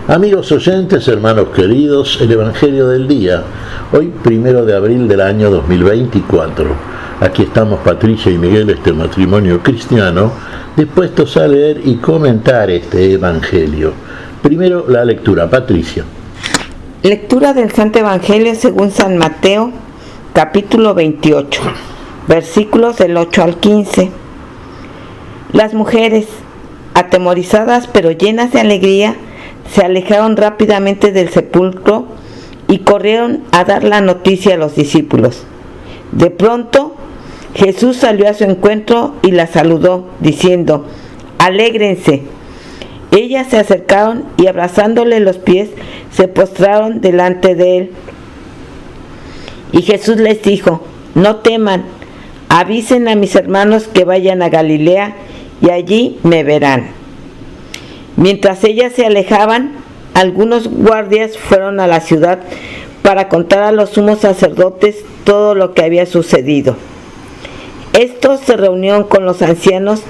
Amigos oyentes, hermanos queridos, el Evangelio del día, hoy 1 de abril del año 2024. Aquí estamos Patricia y Miguel, este matrimonio cristiano, dispuestos a leer y comentar este Evangelio. Primero la lectura, Patricia. Lectura del Santo Evangelio según San Mateo, capítulo 28, versículos del 8 al 15. Las mujeres, atemorizadas pero llenas de alegría, se alejaron rápidamente del sepulcro y corrieron a dar la noticia a los discípulos. De pronto, Jesús salió a su encuentro y la saludó, diciendo: «Alégrense». Ellas se acercaron y, abrazándole los pies, se postraron delante de él. Y Jesús les dijo: «No teman, avisen a mis hermanos que vayan a Galilea y allí me verán». Mientras ellas se alejaban, algunos guardias fueron a la ciudad para contar a los sumos sacerdotes todo lo que había sucedido. Estos se reunieron con los ancianos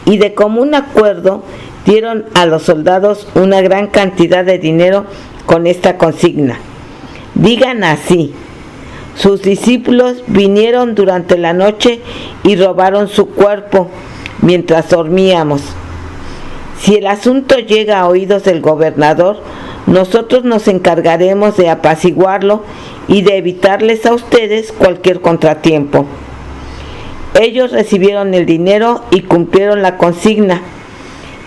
y de común acuerdo dieron a los soldados una gran cantidad de dinero con esta consigna: «Digan así: sus discípulos vinieron durante la noche y robaron su cuerpo mientras dormíamos. Si el asunto llega a oídos del gobernador, nosotros nos encargaremos de apaciguarlo y de evitarles a ustedes cualquier contratiempo». Ellos recibieron el dinero y cumplieron la consigna.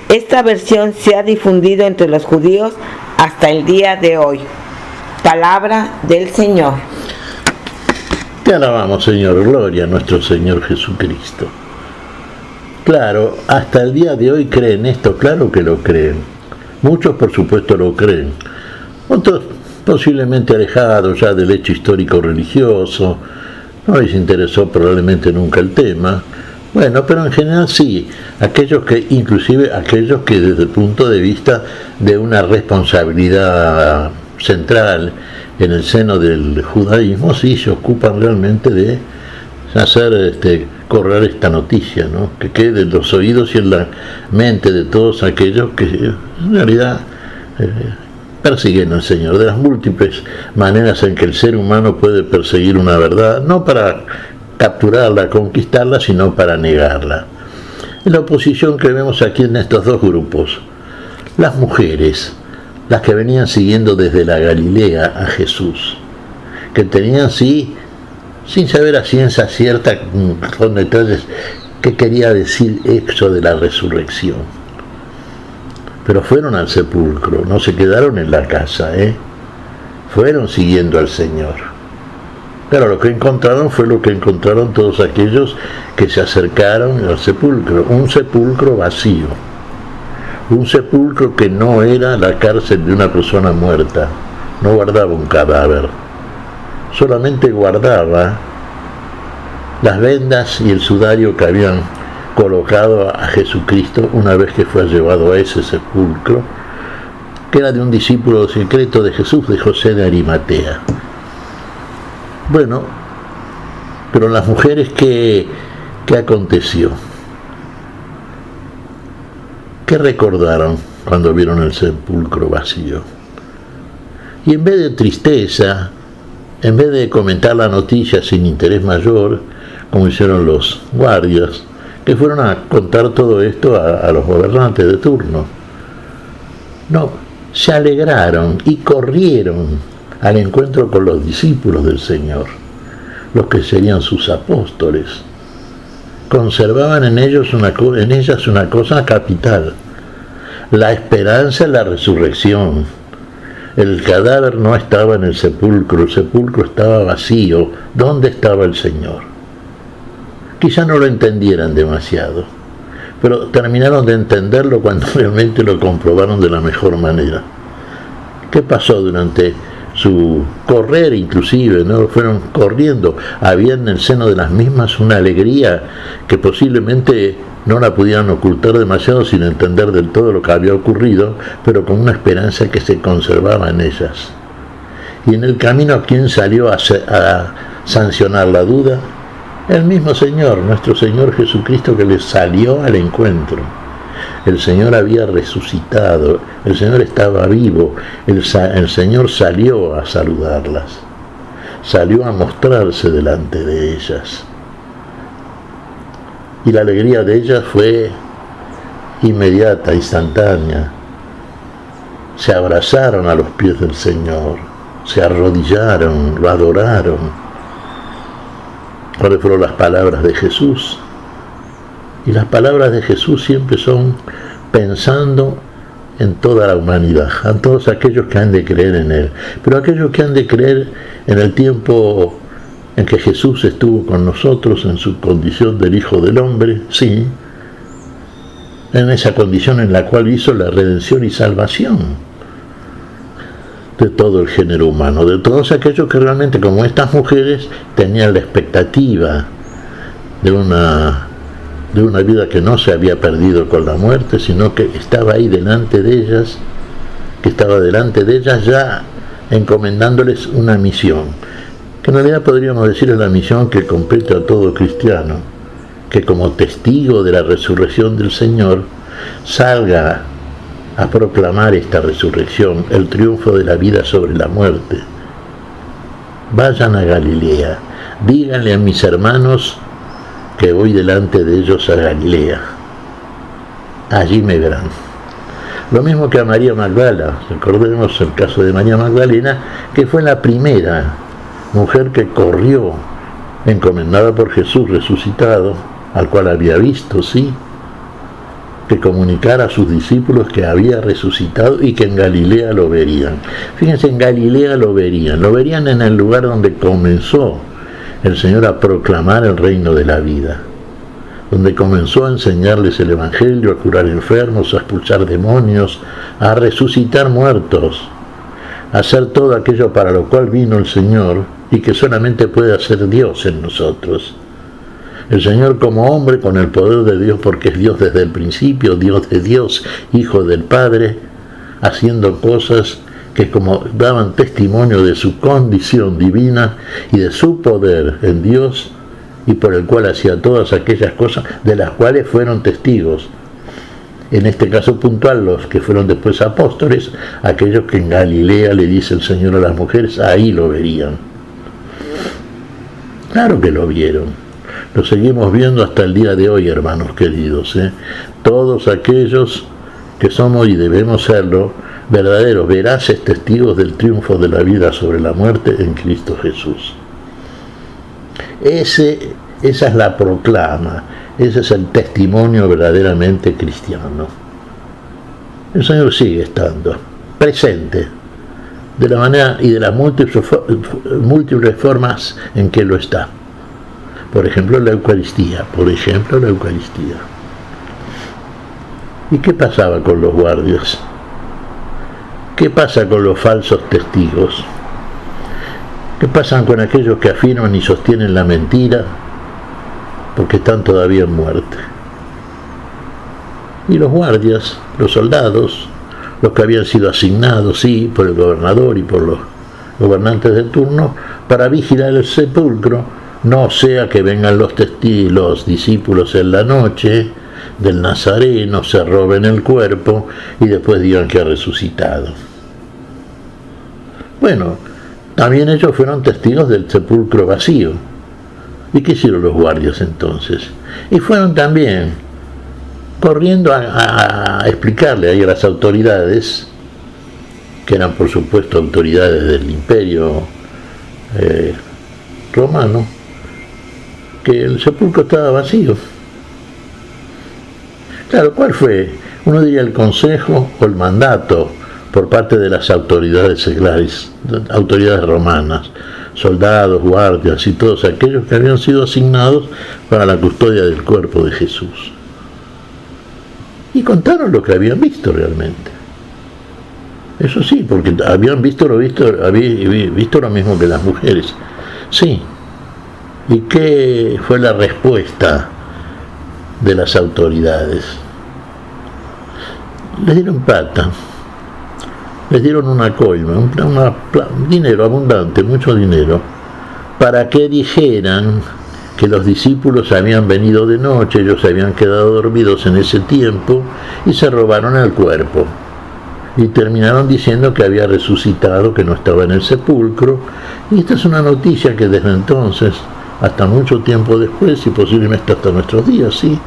Esta versión se ha difundido entre los judíos hasta el día de hoy. Palabra del Señor. Te alabamos, Señor. Gloria a nuestro Señor Jesucristo. Claro, hasta el día de hoy creen esto, claro que lo creen. Muchos, por supuesto, lo creen. Otros, posiblemente alejados ya del hecho histórico religioso, no les interesó probablemente nunca el tema. Bueno, pero en general sí, inclusive aquellos que desde el punto de vista de una responsabilidad central en el seno del judaísmo, sí se ocupan realmente de hacer correr esta noticia, ¿no? Que quede en los oídos y en la mente de todos aquellos que en realidad persiguen al Señor, de las múltiples maneras en que el ser humano puede perseguir una verdad, no para capturarla, conquistarla, sino para negarla. En la oposición que vemos aquí en estos dos grupos, las mujeres, las que venían siguiendo desde la Galilea a Jesús, que tenían sí, sin saber a ciencia cierta, con detalles, qué quería decir eso de la resurrección. Pero fueron al sepulcro, no se quedaron en la casa, fueron siguiendo al Señor. Pero lo que encontraron fue lo que encontraron todos aquellos que se acercaron al sepulcro, un sepulcro vacío, un sepulcro que no era la cárcel de una persona muerta, no guardaba un cadáver, solamente guardaba las vendas y el sudario que habían colocado a Jesucristo una vez que fue llevado a ese sepulcro, que era de un discípulo secreto de Jesús, de José de Arimatea. Bueno, pero las mujeres, ¿qué aconteció? ¿Qué recordaron cuando vieron el sepulcro vacío? Y en vez de tristeza, en vez de comentar la noticia sin interés mayor, como hicieron los guardias, que fueron a contar todo esto a los gobernantes de turno, no, se alegraron y corrieron al encuentro con los discípulos del Señor, los que serían sus apóstoles. Conservaban en ellas una cosa capital: la esperanza en la resurrección. El cadáver no estaba en el sepulcro estaba vacío. ¿Dónde estaba el Señor? Quizá no lo entendieran demasiado, pero terminaron de entenderlo cuando realmente lo comprobaron de la mejor manera. ¿Qué pasó durante su correr inclusive? ¿No? Fueron corriendo, había en el seno de las mismas una alegría que posiblemente no la pudieran ocultar demasiado sin entender del todo lo que había ocurrido, pero con una esperanza que se conservaba en ellas. Y en el camino, ¿quién salió a sancionar la duda? El mismo Señor, nuestro Señor Jesucristo, que les salió al encuentro. el Señor había resucitado, el Señor estaba vivo, el Señor salió a saludarlas, salió a mostrarse delante de ellas. Y la alegría de ellas fue inmediata, instantánea. Se abrazaron a los pies del Señor, se arrodillaron, lo adoraron. ¿Cuáles fueron las palabras de Jesús? Y las palabras de Jesús siempre son pensando en toda la humanidad, a todos aquellos que han de creer en Él. Pero aquellos que han de creer en el tiempo en que Jesús estuvo con nosotros en su condición del Hijo del Hombre, sí, en esa condición en la cual hizo la redención y salvación de todo el género humano, de todos aquellos que realmente, como estas mujeres, tenían la expectativa de una vida que no se había perdido con la muerte, sino que estaba ahí delante de ellas, ya encomendándoles una misión, que en realidad podríamos decir es la misión que compete a todo cristiano, que como testigo de la resurrección del Señor salga a proclamar esta resurrección, el triunfo de la vida sobre la muerte. Vayan a Galilea, díganle a mis hermanos que voy delante de ellos a Galilea, allí me verán. Lo mismo que a María Magdala, recordemos el caso de María Magdalena, que fue la primera mujer que corrió, encomendada por Jesús resucitado, al cual había visto, sí, que comunicara a sus discípulos que había resucitado y que en Galilea lo verían. Fíjense, en Galilea lo verían en el lugar donde comenzó el Señor a proclamar el reino de la vida, donde comenzó a enseñarles el Evangelio, a curar enfermos, a expulsar demonios, a resucitar muertos, a hacer todo aquello para lo cual vino el Señor y que solamente puede hacer Dios en nosotros. El Señor como hombre, con el poder de Dios, porque es Dios desde el principio, Dios de Dios, Hijo del Padre, haciendo cosas que como daban testimonio de su condición divina y de su poder en Dios, y por el cual hacía todas aquellas cosas de las cuales fueron testigos. En este caso puntual, los que fueron después apóstoles, aquellos que en Galilea le dice el Señor a las mujeres, ahí lo verían. Claro que lo vieron. Lo seguimos viendo hasta el día de hoy, hermanos queridos. Todos aquellos que somos y debemos serlo, verdaderos, veraces testigos del triunfo de la vida sobre la muerte en Cristo Jesús. Esa es la proclama, ese es el testimonio verdaderamente cristiano. El Señor sigue estando presente de la manera y de las múltiples formas en que lo está. Por ejemplo, la Eucaristía. ¿Y qué pasaba con los guardias? ¿Qué pasa con los falsos testigos? ¿Qué pasa con aquellos que afirman y sostienen la mentira porque están todavía en muerte? Y los guardias, los soldados, los que habían sido asignados, sí, por el gobernador y por los gobernantes de turno, para vigilar el sepulcro, no sea que vengan los discípulos en la noche del Nazareno, se roben el cuerpo y después digan que ha resucitado. Bueno, también ellos fueron testigos del sepulcro vacío. ¿Y qué hicieron los guardias entonces? Y fueron también corriendo a explicarle ahí a las autoridades, que eran por supuesto autoridades del imperio romano, que el sepulcro estaba vacío. Claro, ¿cuál fue? Uno diría el consejo o el mandato por parte de las autoridades seglares, autoridades romanas, soldados, guardias y todos aquellos que habían sido asignados para la custodia del cuerpo de Jesús. Y contaron lo que habían visto realmente. Eso sí, porque habían visto lo mismo que las mujeres. Sí. ¿Y qué fue la respuesta de las autoridades? Les dieron plata, les dieron una coima, dinero abundante, mucho dinero, para que dijeran que los discípulos habían venido de noche, ellos se habían quedado dormidos en ese tiempo y se robaron el cuerpo. Y terminaron diciendo que había resucitado, que no estaba en el sepulcro. Y esta es una noticia que desde entonces, hasta mucho tiempo después, y posiblemente hasta nuestros días, sí,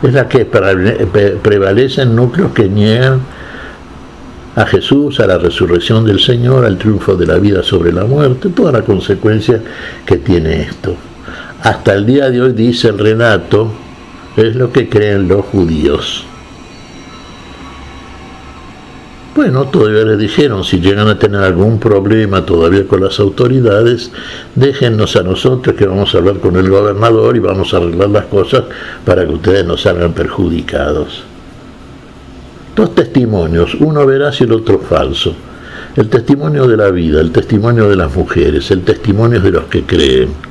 es la que prevalece en núcleos que niegan a Jesús, a la resurrección del Señor, al triunfo de la vida sobre la muerte, toda la consecuencia que tiene esto. Hasta el día de hoy, dice el relato, es lo que creen los judíos. Bueno, todavía les dijeron, si llegan a tener algún problema todavía con las autoridades, déjennos a nosotros que vamos a hablar con el gobernador y vamos a arreglar las cosas para que ustedes no salgan perjudicados. Dos testimonios, uno veraz y el otro falso. El testimonio de la vida, el testimonio de las mujeres, el testimonio de los que creen.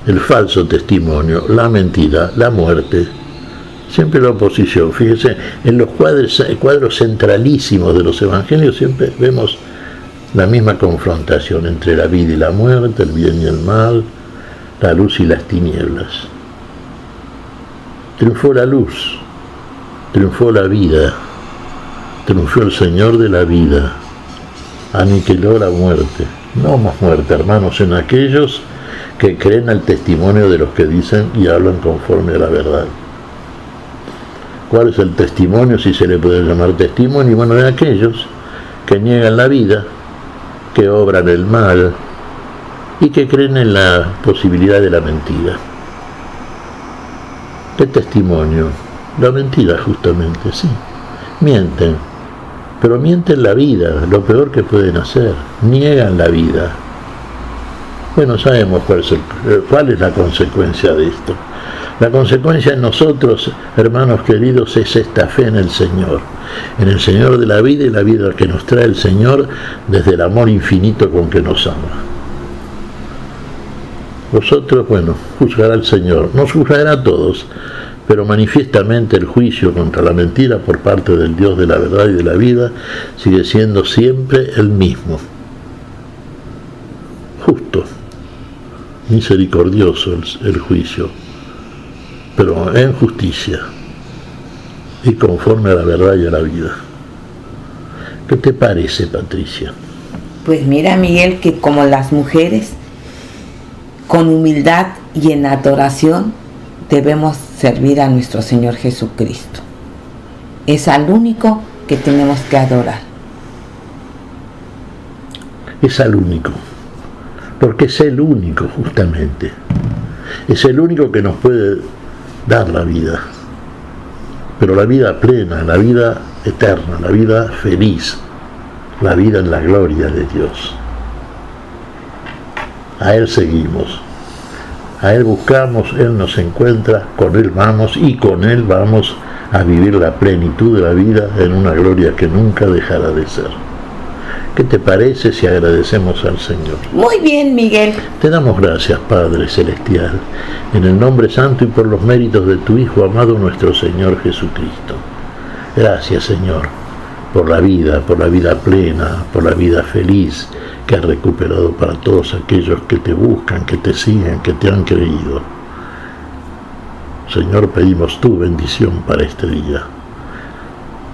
El falso testimonio, la mentira, la muerte. Siempre la oposición. Fíjense, en los cuadros centralísimos de los evangelios siempre vemos la misma confrontación entre la vida y la muerte, el bien y el mal, la luz y las tinieblas. Triunfó la luz, triunfó la vida, triunfó el Señor de la vida, aniquiló la muerte. No más muerte, hermanos, en aquellos que creen al testimonio de los que dicen y hablan conforme a la verdad. ¿Cuál es el testimonio, si se le puede llamar testimonio? Bueno, de aquellos que niegan la vida, que obran el mal y que creen en la posibilidad de la mentira. ¿Qué testimonio? La mentira, justamente, sí. Mienten, pero mienten la vida, lo peor que pueden hacer. Niegan la vida. Bueno, sabemos cuál es la consecuencia de esto. La consecuencia en nosotros, hermanos queridos, es esta fe en el Señor de la vida y la vida que nos trae el Señor desde el amor infinito con que nos ama. Vosotros, bueno, juzgará el Señor, nos juzgará a todos, pero manifiestamente el juicio contra la mentira por parte del Dios de la verdad y de la vida sigue siendo siempre el mismo. Justo, misericordioso el juicio, pero en justicia y conforme a la verdad y a la vida. ¿Qué te parece, Patricia? Pues mira, Miguel, que como las mujeres, con humildad y en adoración, debemos servir a nuestro Señor Jesucristo. Es al único que tenemos que adorar. Es al único, porque es el único, justamente. Es el único que nos puede dar la vida, pero la vida plena, la vida eterna, la vida feliz, la vida en la gloria de Dios. A Él seguimos, a Él buscamos, Él nos encuentra, con Él vamos y con Él vamos a vivir la plenitud de la vida en una gloria que nunca dejará de ser. ¿Qué te parece si agradecemos al Señor? Muy bien, Miguel. Te damos gracias, Padre Celestial, en el nombre santo y por los méritos de tu Hijo amado, nuestro Señor Jesucristo. Gracias, Señor, por la vida plena, por la vida feliz que has recuperado para todos aquellos que te buscan, que te siguen, que te han creído. Señor, pedimos tu bendición para este día,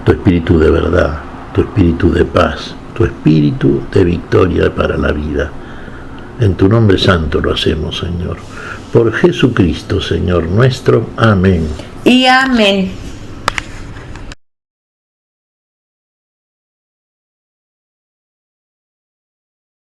tu espíritu de verdad, tu espíritu de paz, tu espíritu de victoria para la vida. En tu nombre santo lo hacemos, Señor. Por Jesucristo, Señor nuestro. Amén. Y amén.